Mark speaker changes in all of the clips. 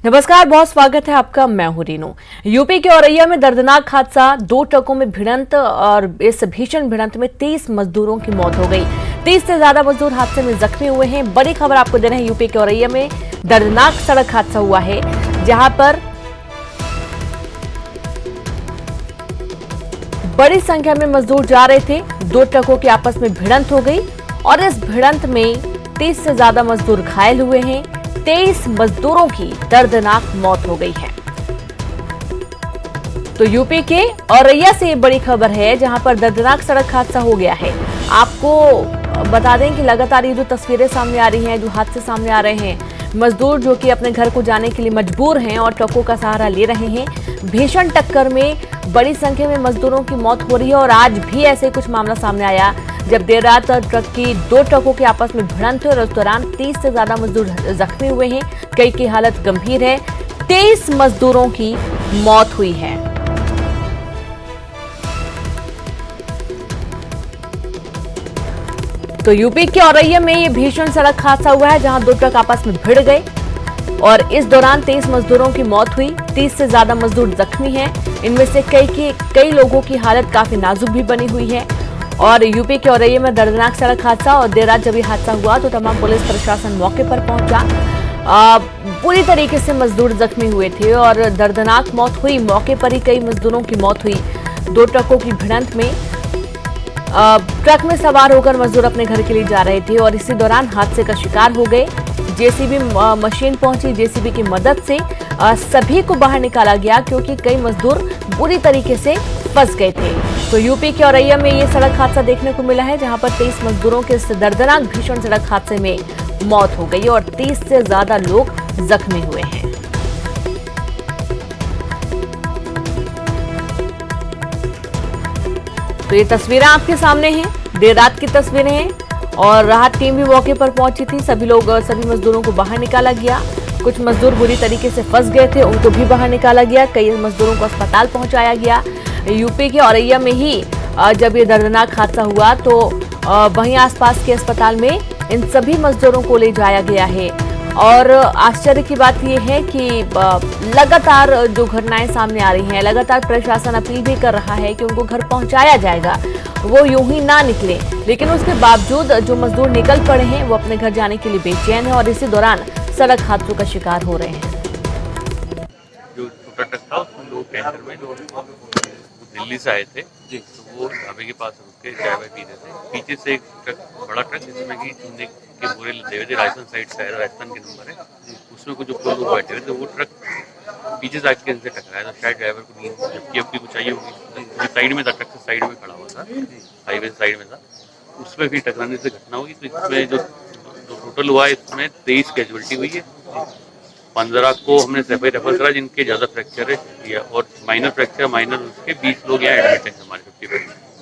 Speaker 1: नमस्कार, बहुत स्वागत है आपका। मैं हूं रीनू। यूपी के औरैया में दर्दनाक हादसा, 2 ट्रकों में भिड़ंत और इस भीषण भिड़ंत में 30 मजदूरों की मौत हो गई। 30 से ज्यादा मजदूर हादसे में जख्मी हुए हैं। बड़ी खबर आपको दे रहे हैं, यूपी के औरैया में दर्दनाक सड़क हादसा हुआ है, जहां पर बड़ी संख्या में मजदूर जा रहे थे। 2 ट्रकों की आपस में भिड़ंत हो गई और इस भिड़ंत में 30 से ज्यादा मजदूर घायल हुए हैं। 23 मजदूरों की दर्दनाक मौत हो गई है। तो यूपी के औरैया से ये बड़ी खबर है, जहां पर दर्दनाक सड़क हादसा हो गया है। आपको बता दें कि लगातार ये जो तस्वीरें सामने आ रही हैं, जो हादसे सामने आ रहे हैं, मजदूर जो कि अपने घर को जाने के लिए मजबूर हैं और ट्रकों का सहारा ले रहे हैं। भीषण टक्कर में बड़ी संख्या में मजदूरों की मौत हो रही है और आज भी ऐसे कुछ मामला सामने आया, जब देर रात ट्रक की 2 ट्रकों के आपस में भिड़ंत हुई और उस दौरान 30 से ज्यादा मजदूर जख्मी हुए हैं। कई की हालत गंभीर है। 23 मजदूरों की मौत हुई है। तो यूपी के औरैया में ये भीषण सड़क हादसा हुआ है, जहां 2 ट्रक आपस में भिड़ गए और इस दौरान 23 मजदूरों की मौत हुई। 30 से ज्यादा मजदूर जख्मी हैं। इनमें से कई लोगों की हालत काफी नाजुक भी बनी हुई है। और यूपी के औरैया में दर्दनाक सड़क हादसा, और देर रात जब ये हादसा हुआ तो तमाम पुलिस प्रशासन मौके पर पहुंचा। पूरी तरीके से मजदूर जख्मी हुए थे और दर्दनाक मौत हुई। मौके पर ही कई मजदूरों की मौत हुई। 2 ट्रकों की भिड़ंत में ट्रक में सवार होकर मजदूर अपने घर के लिए जा रहे थे और इसी दौरान हादसे का शिकार हो गए। जेसीबी मशीन पहुंची। जेसीबी की मदद से सभी को बाहर निकाला गया, क्योंकि कई मजदूर बुरी तरीके से फंस गए थे। तो यूपी के औरैया में ये सड़क हादसा देखने को मिला है, जहां पर 23 मजदूरों के इस दर्दनाक भीषण सड़क हादसे में मौत हो गई और 30 से ज्यादा लोग जख्मी हुए हैं। तो ये तस्वीरें आपके सामने हैं, देर रात की तस्वीरें हैं और राहत टीम भी मौके पर पहुंची थी। सभी मजदूरों को बाहर निकाला गया। कुछ मजदूर बुरी तरीके से फंस गए थे, उनको भी बाहर निकाला गया। कई मजदूरों को अस्पताल पहुंचाया गया। यूपी के औरैया में ही जब ये दर्दनाक हादसा हुआ तो वहीं आसपास के अस्पताल में इन सभी मजदूरों को ले जाया गया है। और आश्चर्य की बात यह है कि लगातार जो घटनाएं सामने आ रही हैं, लगातार प्रशासन अपील भी कर रहा है कि उनको घर पहुंचाया जाएगा, वो यूं ही ना निकले। लेकिन उसके बावजूद जो मजदूर निकल पड़े हैं, वो अपने घर जाने के लिए बेचैन है और इसी दौरान सड़क हादसों का शिकार हो रहे हैं।
Speaker 2: जो छोटा ट्रक था उसमें लोग कैंटर में दिल्ली से आए थे जी, तो वो ढाबे के पास रुक के चाय वाय पी रहे थे। पीछे से एक ट्रक, बड़ा ट्रक जिसमें कि चूने के बोरे लदे हुए थे, राजस्थान साइड से है, राजस्थान के नंबर है, उसमें कुछ जो लोग बैठे हुए थे, वो ट्रक पीछे से आके इनसे टकराया। तो शायद ड्राइवर को नींद जबकि अब कुछ चाहिए होगी, साइड में था, ट्रक से साइड में खड़ा हुआ था, हाईवे साइड में था, उसमें फिर टकराने से घटना हुई। तो इसमें जो टोटल हुआ है, इसमें 23 कैजुअलिटी हुई है। 15 को हमने रेफर करा, जिनके ज्यादा फ्रैक्चर है और माइनर फ्रैक्चर, माइनर उसके 20 लोग यहाँ एडमिट है हमारे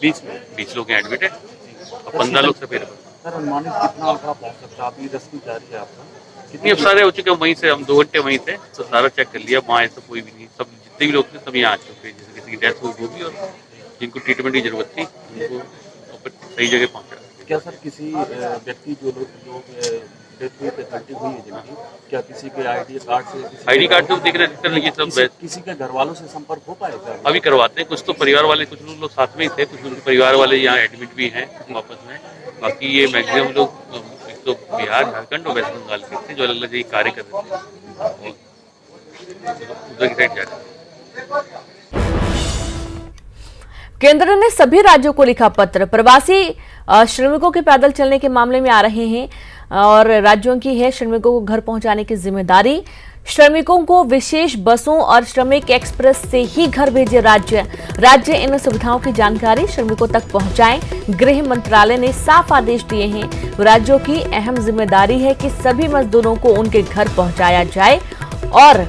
Speaker 2: 20 लोग यहाँ एडमिट है और 15 लोग सफेद
Speaker 3: सर। अनुमानित कितना आंकड़ा पहुंच सकता है? अभी रेस्क्यू जारी है आपका?
Speaker 2: कितनी अब सारे हो चुके हैं। वहीं से हम 2 घंटे वहीं थे तो सारा चेक कर लिया। वहाँ ऐसा कोई भी नहीं, सब जितने भी लोग थे सब यहाँ आ चुके हैं। जैसे किसी की डेथ हुई वो भी, और जिनको ट्रीटमेंट की जरूरत थी उनको सही जगह पहुँचा।
Speaker 3: क्या सर किसी व्यक्ति जो डेथ हुई फैकल्टी हुई है जिनकी, क्या किसी के
Speaker 2: आईडी कार्ड तो देख रहे ये सब
Speaker 3: किसी के घर वालों से संपर्क हो पाएगा?
Speaker 2: अभी करवाते हैं। कुछ तो परिवार वाले, कुछ लोग साथ में ही थे, कुछ उनके परिवार वाले यहाँ एडमिट भी हैं वापस में। बाकी ये मैक्सिमम लोग एक तो बिहार, झारखंड और वेस्ट बंगाल के थे, जो अलग अलग कार्य कर रहे थे, उधर की साइड जा रहे थे।
Speaker 1: केंद्र ने सभी राज्यों को लिखा पत्र। प्रवासी श्रमिकों के पैदल चलने के मामले में आ रहे हैं और राज्यों की है श्रमिकों को घर पहुंचाने की जिम्मेदारी। श्रमिकों को विशेष बसों और श्रमिक एक्सप्रेस से ही घर भेजे राज्य इन सुविधाओं की जानकारी श्रमिकों तक पहुंचाएं। गृह मंत्रालय ने साफ आदेश दिए हैं। राज्यों की अहम जिम्मेदारी है कि सभी मजदूरों को उनके घर पहुंचाया जाए और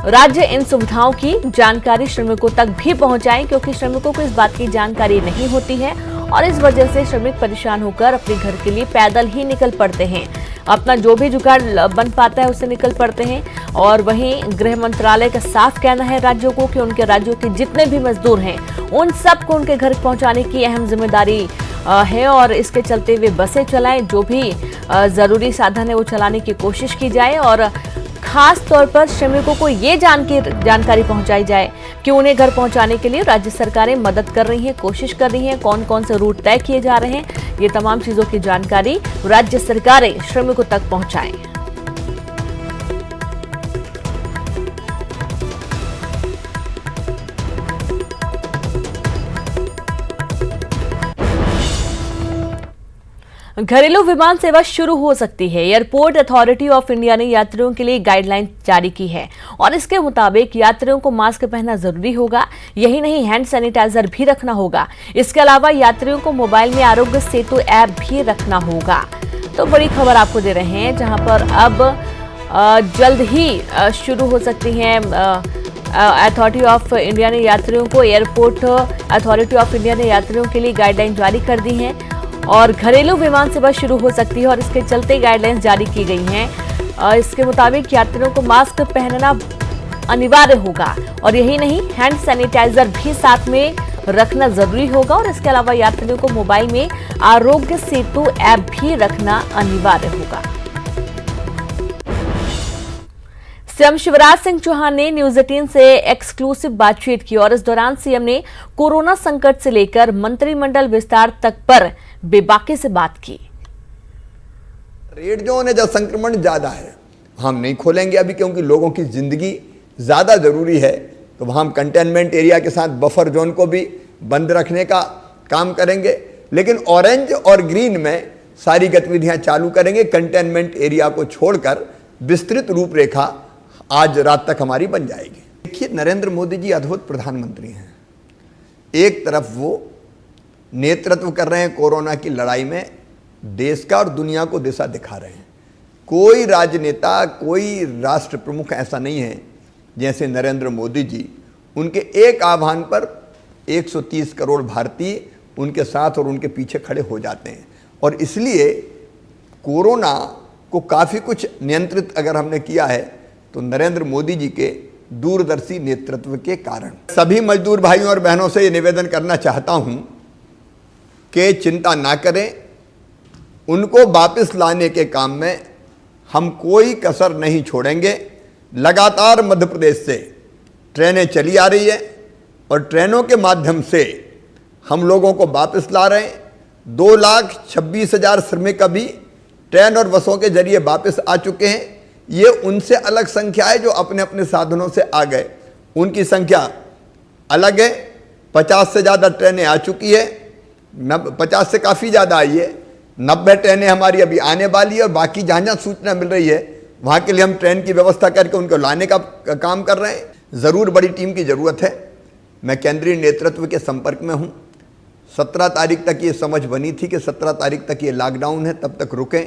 Speaker 1: राज्य इन सुविधाओं की जानकारी श्रमिकों तक भी पहुंचाएं, क्योंकि श्रमिकों को इस बात की जानकारी नहीं होती है और इस वजह से श्रमिक परेशान होकर अपने घर के लिए पैदल ही निकल पड़ते हैं। अपना जो भी जुगाड़ बन पाता है उससे निकल पड़ते हैं। और वहीं गृह मंत्रालय का साफ कहना है राज्यों को कि उनके राज्यों के जितने भी मजदूर हैं उन सबको उनके घर पहुंचाने की अहम जिम्मेदारी है और इसके चलते वे बसें चलाएं, जो भी जरूरी साधन है वो चलाने की कोशिश की जाए और खास तौर पर श्रमिकों को ये जानकारी पहुंचाई जाए कि उन्हें घर पहुंचाने के लिए राज्य सरकारें मदद कर रही हैं, कोशिश कर रही हैं, कौन कौन से रूट तय किए जा रहे हैं। ये तमाम चीजों की जानकारी राज्य सरकारें श्रमिकों तक पहुंचाएं। घरेलू विमान सेवा शुरू हो सकती है। एयरपोर्ट अथॉरिटी ऑफ इंडिया ने यात्रियों के लिए गाइडलाइन जारी की है और इसके मुताबिक यात्रियों को मास्क पहनना जरूरी होगा। यही नहीं, हैंड सैनिटाइजर भी रखना होगा। इसके अलावा यात्रियों को मोबाइल में आरोग्य सेतु ऐप भी रखना होगा। तो बड़ी खबर आपको दे रहे हैं, जहां पर अब जल्द ही शुरू हो सकती है। अथॉरिटी ऑफ इंडिया ने यात्रियों को एयरपोर्ट अथॉरिटी ऑफ इंडिया ने यात्रियों के लिए गाइडलाइन जारी कर दी है और घरेलू विमान सेवा शुरू हो सकती है और इसके चलते गाइडलाइंस जारी की गई हैं। इसके मुताबिक यात्रियों को मास्क पहनना अनिवार्य होगा और यही नहीं, हैंड सैनिटाइजर भी साथ में रखना जरूरी होगा और इसके अलावा यात्रियों को मोबाइल में आरोग्य सेतु ऐप भी रखना अनिवार्य होगा। सीएम शिवराज सिंह चौहान ने न्यूज 18 से एक्सक्लूसिव बातचीत की और इस दौरान सीएम ने कोरोना संकट से लेकर मंत्रिमंडल विस्तार तक पर बेबाकी से बात की।
Speaker 4: रेड जोन है, जब संक्रमण ज्यादा है हम नहीं खोलेंगे अभी, क्योंकि लोगों की जिंदगी ज्यादा जरूरी है। तो वहां हम कंटेनमेंट एरिया के साथ बफर जोन को भी बंद रखने का काम करेंगे, लेकिन ऑरेंज और ग्रीन में सारी गतिविधियां चालू करेंगे। कंटेनमेंट एरिया को छोड़कर विस्तृत रूपरेखा आज रात तक हमारी बन जाएगी। देखिए, नरेंद्र मोदी जी अद्भुत प्रधानमंत्री हैं। एक तरफ वो नेतृत्व कर रहे हैं कोरोना की लड़ाई में, देश का और दुनिया को दिशा दिखा रहे हैं। कोई राजनेता, कोई राष्ट्र प्रमुख ऐसा नहीं है जैसे नरेंद्र मोदी जी। उनके एक आह्वान पर 130 करोड़ भारतीय उनके साथ और उनके पीछे खड़े हो जाते हैं और इसलिए कोरोना को काफ़ी कुछ नियंत्रित अगर हमने किया है तो नरेंद्र मोदी जी के दूरदर्शी नेतृत्व के कारण। सभी मजदूर भाइयों और बहनों से ये निवेदन करना चाहता हूं कि चिंता ना करें, उनको वापस लाने के काम में हम कोई कसर नहीं छोड़ेंगे। लगातार मध्य प्रदेश से ट्रेनें चली आ रही है और ट्रेनों के माध्यम से हम लोगों को वापस ला रहे हैं। 2,26,000 श्रमिक अभी ट्रेन और बसों के जरिए वापस आ चुके हैं। ये उनसे अलग संख्या है जो अपने अपने साधनों से आ गए, उनकी संख्या अलग है। 50 से ज़्यादा ट्रेनें आ चुकी है, 50 से काफ़ी ज़्यादा आई है। 90 ट्रेनें हमारी अभी आने वाली है और बाकी जहाँ जहाँ सूचना मिल रही है वहाँ के लिए हम ट्रेन की व्यवस्था करके उनको लाने का काम कर रहे हैं। ज़रूर बड़ी टीम की ज़रूरत है। मैं केंद्रीय नेतृत्व के संपर्क में हूँ। 17 तारीख तक ये समझ बनी थी कि 17 तारीख तक ये लॉकडाउन है, तब तक रुकें,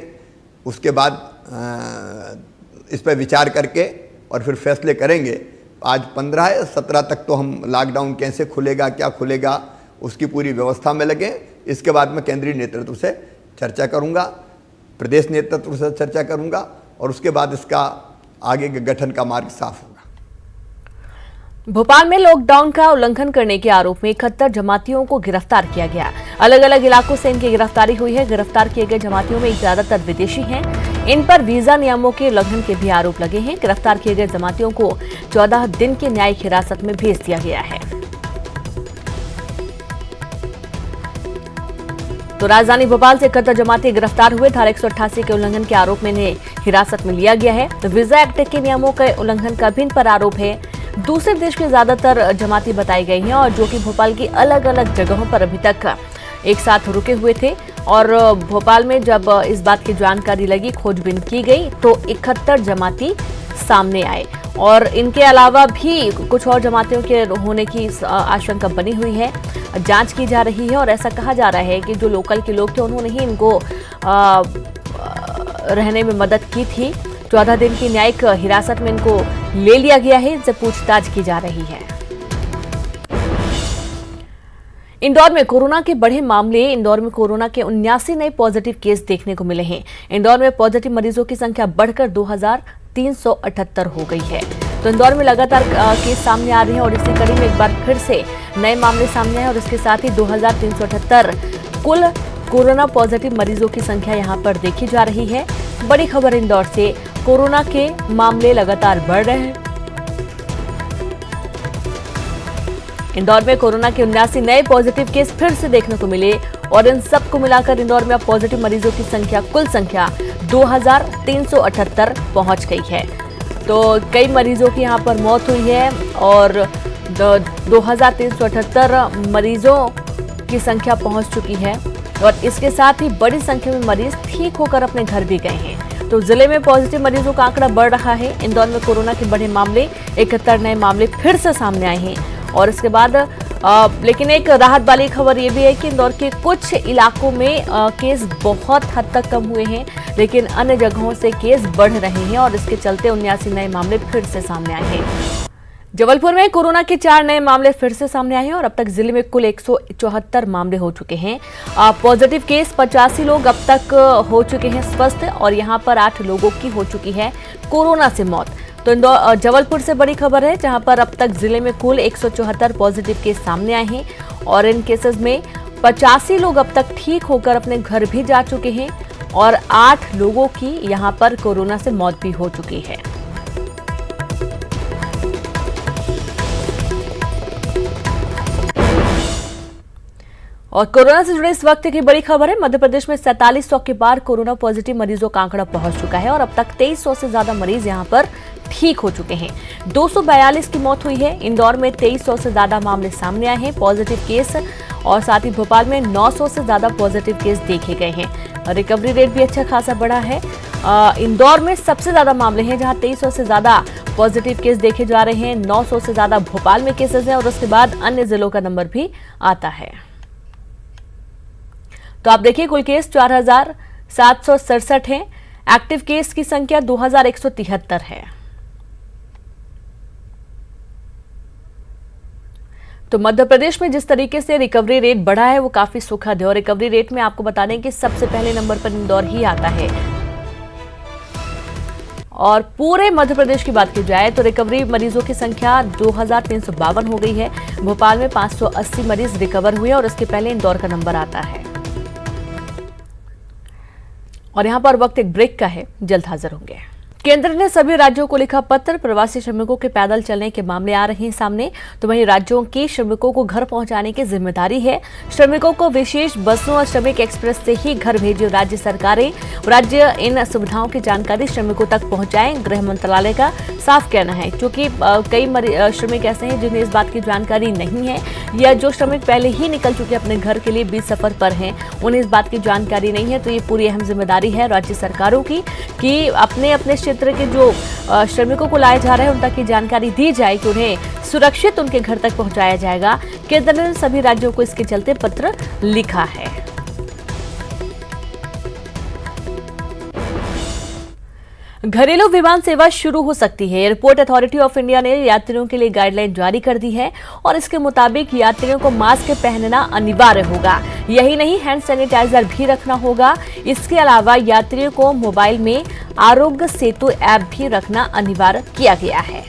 Speaker 4: उसके बाद इस पर विचार करके और फिर फैसले करेंगे। आज 15 है, 17 तक तो हम लॉकडाउन कैसे खुलेगा, क्या खुलेगा, उसकी पूरी व्यवस्था में लगे। इसके बाद मैं केंद्रीय नेतृत्व से चर्चा करूंगा, प्रदेश नेतृत्व से चर्चा करूंगा और उसके बाद इसका आगे के गठन का मार्ग साफ होगा।
Speaker 1: भोपाल में लॉकडाउन का उल्लंघन करने के आरोप में 71 जमातियों को गिरफ्तार किया गया। अलग अलग इलाकों से इनकी गिरफ्तारी हुई है। गिरफ्तार किए गए जमातियों में ज्यादातर विदेशी हैं। इन पर वीजा नियमों के उल्लंघन के भी आरोप लगे हैं। गिरफ्तार किए गए जमातियों को 14 दिन की न्यायिक हिरासत में भेज दिया गया है। तो राजधानी भोपाल से 71 जमाती गिरफ्तार हुए। धारा 188 के उल्लंघन के आरोप में इन्हें हिरासत में लिया गया है। वीजा एक्ट के नियमों के उल्लंघन का भी इन पर आरोप है। दूसरे देश के ज्यादातर जमाती बताई गई हैं और जो कि भोपाल की अलग अलग जगहों पर अभी तक एक साथ रुके हुए थे। और भोपाल में जब इस बात की जानकारी लगी, खोजबीन की गई, तो 71 जमाती सामने आए और इनके अलावा भी कुछ और जमातियों के होने की आशंका बनी हुई है। जांच की जा रही है और ऐसा कहा जा रहा है कि जो लोकल के लोग थे उन्होंने ही इनको रहने में मदद की थी। 14 दिन की न्यायिक हिरासत में इनको ले लिया गया है। इनसे पूछताछ की जा रही है। इंदौर में कोरोना के बढ़े मामले। इंदौर में कोरोना के 79 नए पॉजिटिव केस देखने को मिले हैं। इंदौर में पॉजिटिव मरीजों की संख्या बढ़कर 2378 हो गई है। तो इंदौर में लगातार केस सामने आ रहे हैं और इसी कड़ी में एक बार फिर से नए मामले सामने आए और इसके साथ ही 2378 कुल कोरोना पॉजिटिव मरीजों की संख्या यहां पर देखी जा रही है। बड़ी खबर इंदौर से कोरोना के मामले लगातार बढ़ रहे हैं। इंदौर में कोरोना के 79 नए पॉजिटिव केस फिर से देखने को मिले और इन सबको मिलाकर इंदौर में अब पॉजिटिव मरीजों की संख्या कुल संख्या 2378 पहुंच गई है। तो कई मरीजों की यहां पर मौत हुई है और 2378 मरीजों की संख्या पहुंच चुकी है और इसके साथ ही बड़ी संख्या में मरीज ठीक होकर अपने घर भी गए हैं। तो जिले में पॉजिटिव मरीजों का आंकड़ा बढ़ रहा है। इंदौर में कोरोना के बढ़े मामले 71 नए मामले फिर से सामने आए हैं और इसके बाद लेकिन एक राहत वाली खबर ये भी है कि इंदौर के कुछ इलाकों में केस बहुत हद तक कम हुए हैं, लेकिन अन्य जगहों से केस बढ़ रहे हैं और इसके चलते 79 नए मामले फिर से सामने आए हैं। जबलपुर में कोरोना के 4 नए मामले फिर से सामने आए हैं और अब तक जिले में कुल 174 मामले हो चुके हैं। पॉजिटिव केस 85 लोग अब तक हो चुके हैं स्वस्थ और यहां पर 8 लोगों की हो चुकी है कोरोना से मौत। तो इंदौर जबलपुर से बड़ी खबर है जहां पर अब तक जिले में कुल 174 पॉजिटिव केस सामने आए हैं और इन केसेस में 85 लोग अब तक ठीक होकर अपने घर भी जा चुके हैं और 8 लोगों की यहां पर कोरोना से मौत भी हो चुकी है। और कोरोना से जुड़े इस वक्त की बड़ी खबर है। मध्य प्रदेश में 4700 के पार कोरोना पॉजिटिव मरीजों का आंकड़ा पहुंच चुका है और अब तक 2300 से ज्यादा मरीज यहां पर ठीक हो चुके हैं। 242 की मौत हुई है। इंदौर में 2300 से ज्यादा मामले सामने आए हैं पॉजिटिव केस और साथ ही भोपाल में 900 से ज्यादा पॉजिटिव केस देखे गए हैं। रिकवरी रेट भी अच्छा खासा बढ़ा है। इंदौर में सबसे ज्यादा मामले हैं जहां 2300 से ज्यादा पॉजिटिव केस देखे जा रहे हैं। 900 से ज्यादा भोपाल में केसेस हैं और उसके बाद अन्य जिलों का नंबर भी आता है। तो आप देखिए कुल केस 4767 हैं। एक्टिव केस की संख्या 2173 है। तो मध्य प्रदेश में जिस तरीके से रिकवरी रेट बढ़ा है वो काफी सुखद है और रिकवरी रेट में आपको बता दें कि सबसे पहले नंबर पर इंदौर ही आता है। और पूरे मध्य प्रदेश की बात की जाए तो रिकवरी मरीजों की संख्या 2352 हो गई है। भोपाल में 580 मरीज रिकवर हुए और इसके पहले इंदौर का नंबर आता है। और यहां पर वक्त एक ब्रेक का है, जल्द हाजिर होंगे। केंद्र ने सभी राज्यों को लिखा पत्र। प्रवासी श्रमिकों के पैदल चलने के मामले आ रहे हैं सामने, तो वहीं राज्यों की श्रमिकों को घर पहुंचाने की जिम्मेदारी है। श्रमिकों को विशेष बसों और श्रमिक एक्सप्रेस से ही घर भेजे राज्य सरकारें। राज्य इन सुविधाओं की जानकारी श्रमिकों तक पहुंचाएं, गृह मंत्रालय का साफ कहना है। क्योंकि कई श्रमिक ऐसे हैं जिन्हें इस बात की जानकारी नहीं है या जो श्रमिक पहले ही निकल चुके अपने घर के लिए बीच सफर पर हैं, उन्हें इस बात की जानकारी नहीं है। तो ये पूरी अहम जिम्मेदारी है राज्य सरकारों की कि अपने अपने क्षेत्र के जो श्रमिकों को लाया जा रहा है उन तक की जानकारी दी जाए कि उन्हें सुरक्षित उनके घर तक पहुंचाया जाएगा। केंद्र ने सभी राज्यों को इसके चलते पत्र लिखा है। घरेलू विमान सेवा शुरू हो सकती है। एयरपोर्ट अथॉरिटी ऑफ इंडिया ने यात्रियों के लिए गाइडलाइन जारी कर दी है और इसके मुताबिक यात्रियों को मास्क पहनना अनिवार्य होगा। यही नहीं, हैंड सैनिटाइजर भी रखना होगा। इसके अलावा यात्रियों को मोबाइल में आरोग्य सेतु ऐप भी रखना अनिवार्य किया गया है।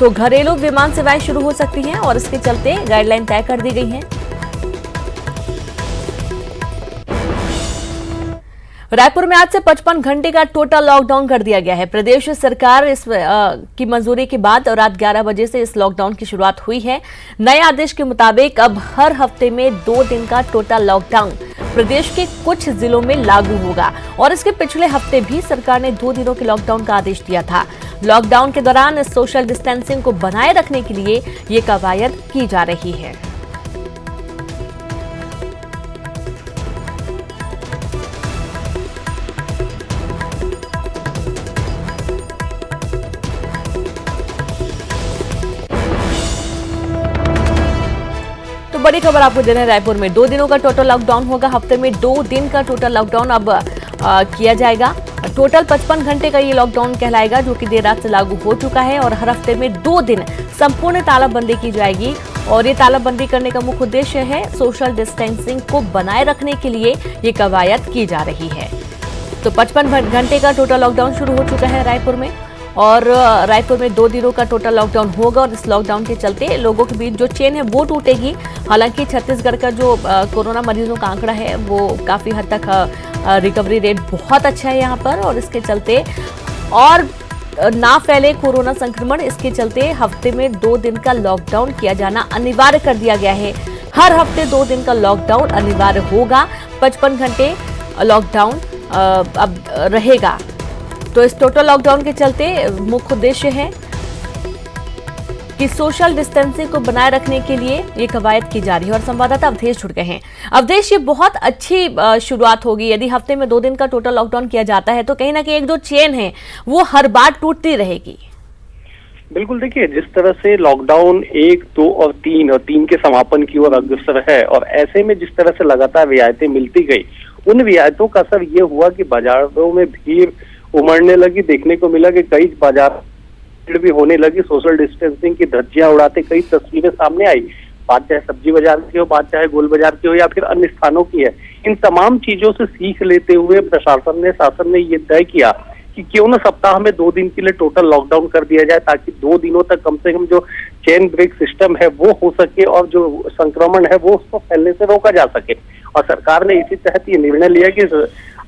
Speaker 1: तो घरेलू विमान सेवाएं शुरू हो सकती हैं और इसके चलते गाइडलाइन तय कर दी गई हैं। रायपुर में आज से 55 घंटे का टोटल लॉकडाउन कर दिया गया है। प्रदेश सरकार की मंजूरी के बाद रात 11 बजे से इस लॉकडाउन की शुरुआत हुई है। नए आदेश के मुताबिक अब हर हफ्ते में 2 दिन का टोटल लॉकडाउन प्रदेश के कुछ जिलों में लागू होगा और इसके पिछले हफ्ते भी सरकार ने 2 दिनों के लॉकडाउन का आदेश दिया था। लॉकडाउन के दौरान सोशल डिस्टेंसिंग को बनाए रखने के लिए ये कवायद की जा रही है। बड़ी खबर आपको दे रहे हैं, रायपुर में 2 दिनों का टोटल लॉकडाउन होगा। हफ्ते में 2 दिन का टोटल लॉकडाउन अब किया जाएगा। टोटल 55 घंटे का ये लॉकडाउन कहलाएगा जो कि देर रात से लागू हो चुका है और हर हफ्ते में 2 दिन संपूर्ण तालाबंदी की जाएगी और ये तालाबंदी करने का मुख्य उद्देश्य है सोशल डिस्टेंसिंग को बनाए रखने के लिए ये कवायद की जा रही है। तो 55 घंटे का टोटल लॉकडाउन शुरू हो चुका है रायपुर में और रायपुर में 2 दिनों का टोटल लॉकडाउन होगा और इस लॉकडाउन के चलते लोगों के बीच जो चेन है वो टूटेगी। हालांकि छत्तीसगढ़ का जो कोरोना मरीजों का आंकड़ा है वो काफी हद तक रिकवरी रेट बहुत अच्छा है यहाँ पर, और इसके चलते और ना फैले कोरोना संक्रमण, इसके चलते हफ्ते में 2 दिन का लॉकडाउन किया जाना अनिवार्य कर दिया गया है। हर हफ्ते 2 दिन का लॉकडाउन अनिवार्य होगा। 55 घंटे लॉकडाउन अब रहेगा। तो इस टोटल लॉकडाउन के चलते मुख्य उद्देश्य है कि सोशल डिस्टेंसिंग को बनाए रखने के लिए ये कवायद की जा रही है। और संवाददाता अवधेश जुड़ गए हैं। अवधेश, ये बहुत अच्छी शुरुआत होगी। यदि हफ्ते में 2 दिन का टोटल लॉकडाउन किया जाता है तो कहीं ना कहीं एक जो चेन है वो हर बार टूटती रहेगी।
Speaker 5: बिल्कुल, देखिए जिस तरह से लॉकडाउन 1, 2 और 3 के समापन की ओर अग्रसर है, और ऐसे में जिस तरह से लगातार रियायतें मिलती गई, उन रियायतों का असर ये हुआ कि बाजारों में भीड़ उमड़ने लगी। देखने को मिला कि कई बाजार भीड़ भी होने लगी। सोशल डिस्टेंसिंग की धज्जियां उड़ाते कई तस्वीरें सामने आई। बात चाहे सब्जी बाजार की हो, बात चाहे गोल बाजार की हो या फिर अन्य स्थानों की है। इन तमाम चीजों से सीख लेते हुए शासन ने ये तय किया कि क्यों न सप्ताह में 2 दिन के लिए टोटल लॉकडाउन कर दिया जाए, ताकि 2 दिनों तक कम से कम जो चेन ब्रेक सिस्टम है वो हो सके और जो संक्रमण है वो उसको फैलने से रोका जा सके। और सरकार ने इसी तहत ये निर्णय लिया कि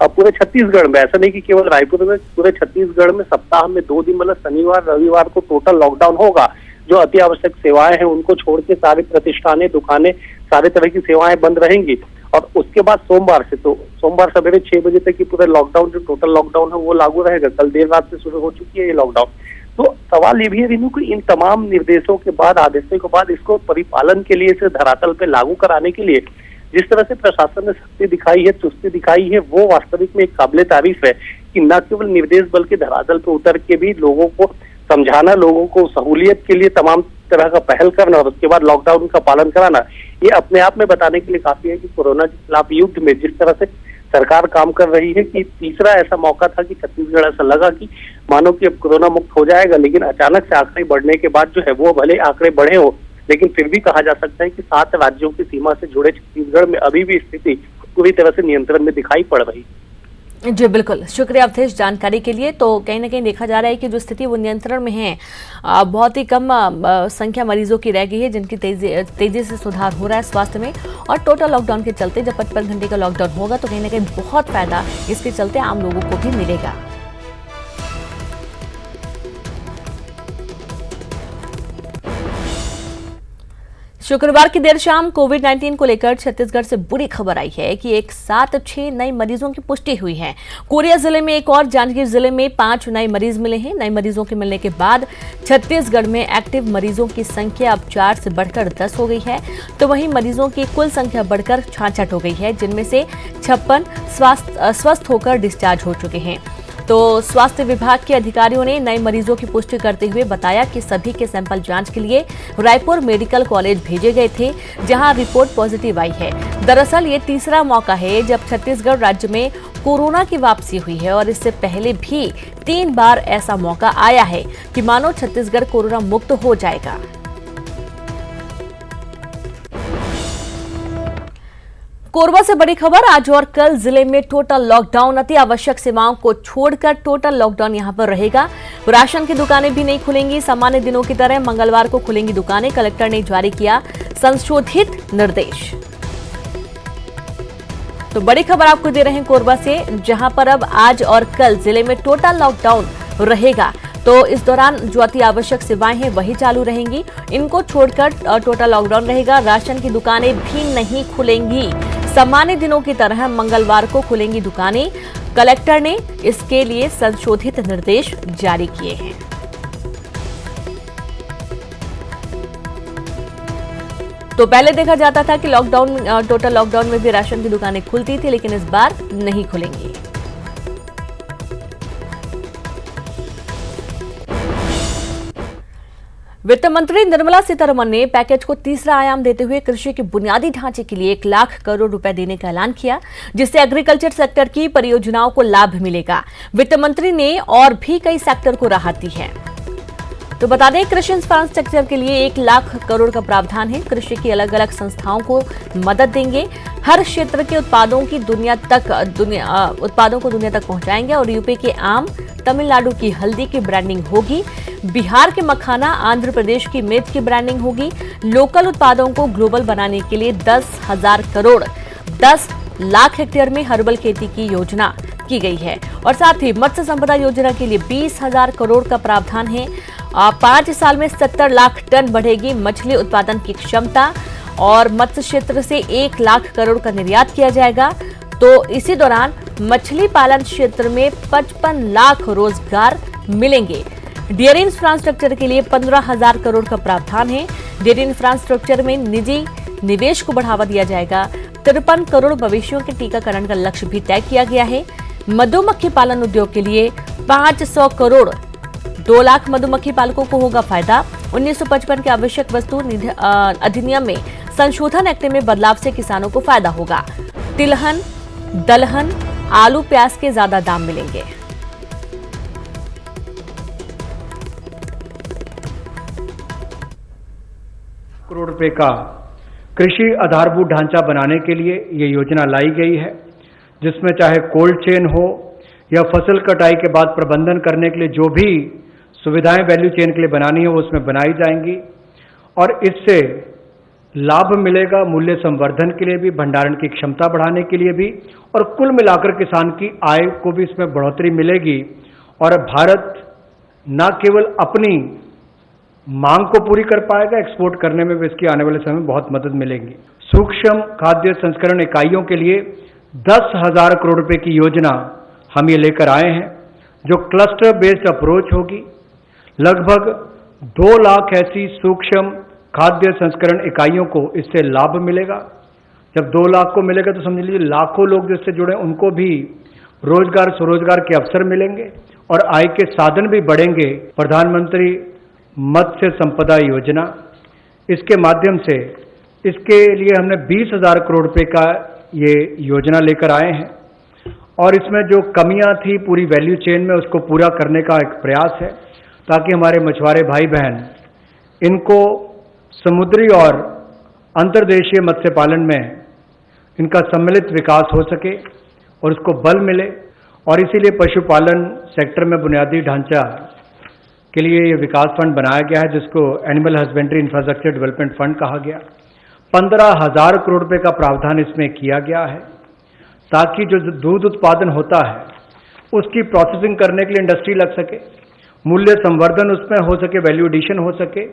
Speaker 5: पूरे छत्तीसगढ़ में, ऐसा नहीं कि केवल रायपुर में, पूरे छत्तीसगढ़ में सप्ताह में 2 दिन मतलब शनिवार रविवार को टोटल लॉकडाउन होगा। जो अति आवश्यक सेवाएं हैं उनको छोड़ के सारे प्रतिष्ठानें, दुकानें, सारे तरह की सेवाएं बंद रहेंगी। और उसके बाद सोमवार सवेरे 6 बजे तक की पूरे लॉकडाउन, जो टोटल लॉकडाउन है वो लागू रहेगा। कल देर रात से शुरू हो चुकी है ये लॉकडाउन। तो सवाल ये भी है रिनू कि इन तमाम निर्देशों के बाद, आदेशों के बाद, इसको परिपालन के लिए, इसे धरातल पे लागू कराने के लिए जिस तरह से प्रशासन ने सख्ती दिखाई है, चुस्ती दिखाई है, वो वास्तविक में एक काबिले तारीफ है कि न केवल निर्देश बल्कि धरातल पे उतर के भी लोगों को समझाना, लोगों को सहूलियत के लिए तमाम तरह का पहल करना और उसके बाद लॉकडाउन का पालन कराना, ये अपने आप में बताने के लिए काफी है कि कोरोना के खिलाफ युद्ध में जिस तरह से सरकार काम कर रही है। कि तीसरा ऐसा मौका था कि छत्तीसगढ़ ऐसा लगा कि मानो कि अब कोरोना मुक्त हो जाएगा, लेकिन अचानक से आंकड़े बढ़ने के बाद जो है वो भले आंकड़े बढ़े हो, लेकिन फिर भी कहा जा सकता है कि 7 राज्यों की सीमा से जुड़े छत्तीसगढ़ में अभी भी स्थिति पूरी तरह से नियंत्रण में दिखाई पड़ रही।
Speaker 1: जी बिल्कुल, शुक्रिया अवधेश जानकारी के लिए। तो कहीं ना कहीं देखा जा रहा है कि जो स्थिति वो नियंत्रण में है। बहुत ही कम संख्या मरीजों की रह गई है जिनकी तेजी से सुधार हो रहा है स्वास्थ्य में। और टोटल लॉकडाउन के चलते जब 55 घंटे का लॉकडाउन होगा तो कहीं ना कहीं बहुत फायदा इसके चलते आम लोगों को भी मिलेगा। शुक्रवार की देर शाम कोविड-19 को लेकर छत्तीसगढ़ से बुरी खबर आई है कि एक साथ 6 नए मरीजों की पुष्टि हुई है। कोरिया जिले में एक और, जांजगीर जिले में 5 नए मरीज मिले हैं। नए मरीजों के मिलने के बाद छत्तीसगढ़ में एक्टिव मरीजों की संख्या अब 4 से बढ़कर 10 हो गई है। तो वहीं मरीजों की कुल संख्या बढ़कर 66 हो गई है, जिनमें से 56 स्वस्थ होकर डिस्चार्ज हो चुके हैं। तो स्वास्थ्य विभाग के अधिकारियों ने नए मरीजों की पुष्टि करते हुए बताया कि सभी के सैंपल जांच के लिए रायपुर मेडिकल कॉलेज भेजे गए थे, जहां रिपोर्ट पॉजिटिव आई है। दरअसल ये तीसरा मौका है जब छत्तीसगढ़ राज्य में कोरोना की वापसी हुई है, और इससे पहले भी 3 बार ऐसा मौका आया है कि मानो छत्तीसगढ़ कोरोना मुक्त हो जाएगा। कोरबा से बड़ी खबर, आज और कल जिले में टोटल लॉकडाउन, अति आवश्यक सेवाओं को छोड़कर टोटल लॉकडाउन यहां पर रहेगा। राशन की दुकानें भी नहीं खुलेंगी। सामान्य दिनों की तरह मंगलवार को खुलेंगी दुकानें। कलेक्टर ने जारी किया संशोधित निर्देश। तो बड़ी खबर आपको दे रहे हैं कोरबा से, जहां पर अब आज और कल जिले में टोटल लॉकडाउन रहेगा। तो इस दौरान जो अति आवश्यक सेवाएं हैं वही चालू रहेंगी, इनको छोड़कर टोटल लॉकडाउन रहेगा। राशन की दुकानें भी नहीं खुलेंगी। सामान्य दिनों की तरह मंगलवार को खुलेंगी दुकानें। कलेक्टर ने इसके लिए संशोधित निर्देश जारी किए हैं। तो पहले देखा जाता था कि टोटल लॉकडाउन में भी राशन की दुकानें खुलती थी, लेकिन इस बार नहीं खुलेंगी। वित्त मंत्री निर्मला सीतारमण ने पैकेज को तीसरा आयाम देते हुए कृषि के बुनियादी ढांचे के लिए 1 लाख करोड़ रुपए देने का ऐलान किया, जिससे एग्रीकल्चर सेक्टर की परियोजनाओं को लाभ मिलेगा। वित्त मंत्री ने और भी कई सेक्टर को राहत दी है। तो बता दें, कृषि इंफ्रास्ट्रक्चर के लिए 1 लाख करोड़ का प्रावधान है। कृषि की अलग अलग संस्थाओं को मदद देंगे। हर क्षेत्र के उत्पादों को दुनिया तक पहुंचाएंगे और यूपी के आम, तमिलनाडु की हल्दी की ब्रांडिंग होगी, बिहार के मखाना, आंध्र प्रदेश की मिर्च की ब्रांडिंग होगी। लोकल उत्पादों को ग्लोबल बनाने के लिए 10,000 करोड़ 10 लाख हेक्टेयर में हर्बल खेती की योजना की गई है और साथ ही मत्स्य संपदा योजना के लिए 20,000 करोड़ का प्रावधान है। 5 साल में 70 लाख टन बढ़ेगी मछली उत्पादन की क्षमता और मत्स्य क्षेत्र से 1 लाख करोड़ का निर्यात किया जाएगा। तो इसी दौरान मछली पालन क्षेत्र में 55 लाख रोजगार मिलेंगे। डेयरी इंफ्रास्ट्रक्चर के लिए 15,000 करोड़ का प्रावधान है। डेयरी इंफ्रास्ट्रक्चर में निजी निवेश को बढ़ावा दिया जाएगा। 53 करोड़ मवेशियों के टीकाकरण का लक्ष्य भी तय किया गया है। मधुमक्खी पालन उद्योग के लिए 500 करोड़ 2 लाख मधुमक्खी पालकों को होगा फायदा। 1955 के आवश्यक वस्तु अधिनियम में संशोधन एक्ट में बदलाव से किसानों को फायदा होगा। तिलहन, दलहन, आलू, प्याज के ज्यादा दाम मिलेंगे।
Speaker 6: करोड़ रुपए का कृषि आधारभूत ढांचा बनाने के लिए ये योजना लाई गई है, जिसमें चाहे कोल्ड चेन हो या फसल कटाई के बाद प्रबंधन करने के लिए जो भी सुविधाएं वैल्यू चेन के लिए बनानी है वो उसमें बनाई जाएंगी और इससे लाभ मिलेगा मूल्य संवर्धन के लिए भी, भंडारण की क्षमता बढ़ाने के लिए भी और कुल मिलाकर किसान की आय को भी इसमें बढ़ोतरी मिलेगी और भारत न केवल अपनी मांग को पूरी कर पाएगा, एक्सपोर्ट करने में भी इसकी आने वाले समय में बहुत मदद मिलेगी। सूक्ष्म खाद्य संस्करण इकाइयों के लिए 10,000 करोड़ रुपए की योजना हम ये लेकर आए हैं, जो क्लस्टर बेस्ड अप्रोच होगी। लगभग 2 लाख ऐसी सूक्ष्म खाद्य संस्करण इकाइयों को इससे लाभ मिलेगा। जब 2 लाख को मिलेगा तो समझ लीजिए लाखों लोग जिससे जुड़े उनको भी रोजगार स्वरोजगार के अवसर मिलेंगे और आय के साधन भी बढ़ेंगे। प्रधानमंत्री मत्स्य संपदा योजना, इसके माध्यम से इसके लिए हमने 20,000 करोड़ रुपए का ये योजना लेकर आए हैं और इसमें जो कमियां थी पूरी वैल्यू चेन में उसको पूरा करने का एक प्रयास है, ताकि हमारे मछुआरे भाई बहन इनको समुद्री और अंतर्देशीय मत्स्य पालन में इनका सम्मिलित विकास हो सके और उसको बल मिले। और इसीलिए पशुपालन सेक्टर में बुनियादी ढांचा के लिए ये विकास फंड बनाया गया है, जिसको animal husbandry infrastructure development fund कहा गया। 15,000 करोड़ रुपए का प्रावधान इसमें किया गया है, ताकि जो दूध उत्पादन होता है उसकी प्रोसेसिंग करने के लिए इंडस्ट्री लग सके, मूल्य संवर्धन उसमें हो सके, वैल्यू एडिशन हो सके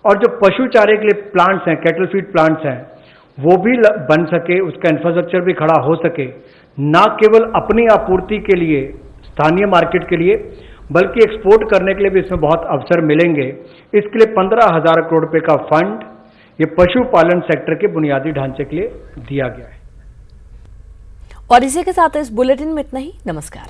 Speaker 6: और जो पशु चारे के लिए प्लांट्स हैं, कैटल फीड प्लांट्स हैं, वो भी बन सके, उसका इंफ्रास्ट्रक्चर भी खड़ा हो सके, ना केवल अपनी आपूर्ति के लिए स्थानीय मार्केट के लिए बल्कि एक्सपोर्ट करने के लिए भी इसमें बहुत अवसर मिलेंगे। इसके लिए 15,000 करोड़ रुपए का फंड ये पशुपालन सेक्टर के बुनियादी ढांचे के लिए दिया गया है।
Speaker 1: और इसी के साथ इस बुलेटिन में इतना ही। नमस्कार।